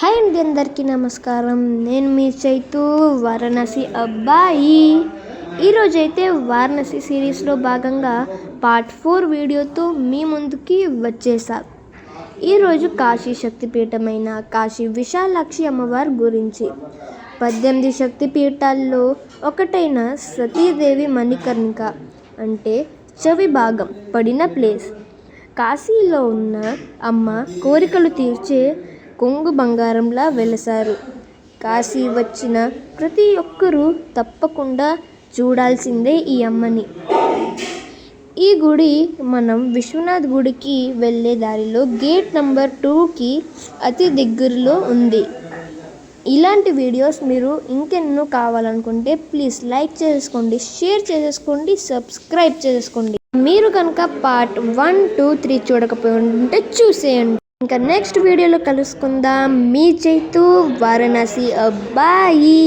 Hi అండి, అందరికీ నమస్కారం. నేను మీ చైతు, వారణాసి అబ్బాయి. ఈరోజైతే వారణాసి సిరీస్లో భాగంగా పార్ట్ 4 వీడియోతో మీ ముందుకి వచ్చేసా. ఈరోజు కాశీ శక్తిపీఠమైన కాశీ విశాలాక్షి అమ్మవారి గురించి. 18 శక్తిపీఠాల్లో ఒకటైన సతీదేవి మణికర్ణిక అంటే చెవి భాగం పడిన ప్లేస్. కాశీలో ఉన్న అమ్మ కోరికలు తీర్చే కొంగు బంగారంలా వెలసారు. కాశీ వచ్చిన ప్రతి ఒక్కరూ తప్పకుండా చూడాల్సిందే ఈ అమ్మని. ఈ గుడి మనం విశ్వనాథ్ గుడికి వెళ్ళే దారిలో గేట్ నెంబర్ 2కి అతి దగ్గరలో ఉంది. ఇలాంటి వీడియోస్ మీరు ఇంకెన్నో కావాలనుకుంటే ప్లీజ్ లైక్ చేసుకోండి, షేర్ చేసుకోండి, సబ్స్క్రైబ్ చేసుకోండి. మీరు కనుక పార్ట్ 1, 2, 3 చూడకపోయి ఉంటే చూసేయండి. ఇంకా నెక్స్ట్ వీడియోలో కలుసుకుందాం. మీ చైతు, వారణాసి అబ్బాయి.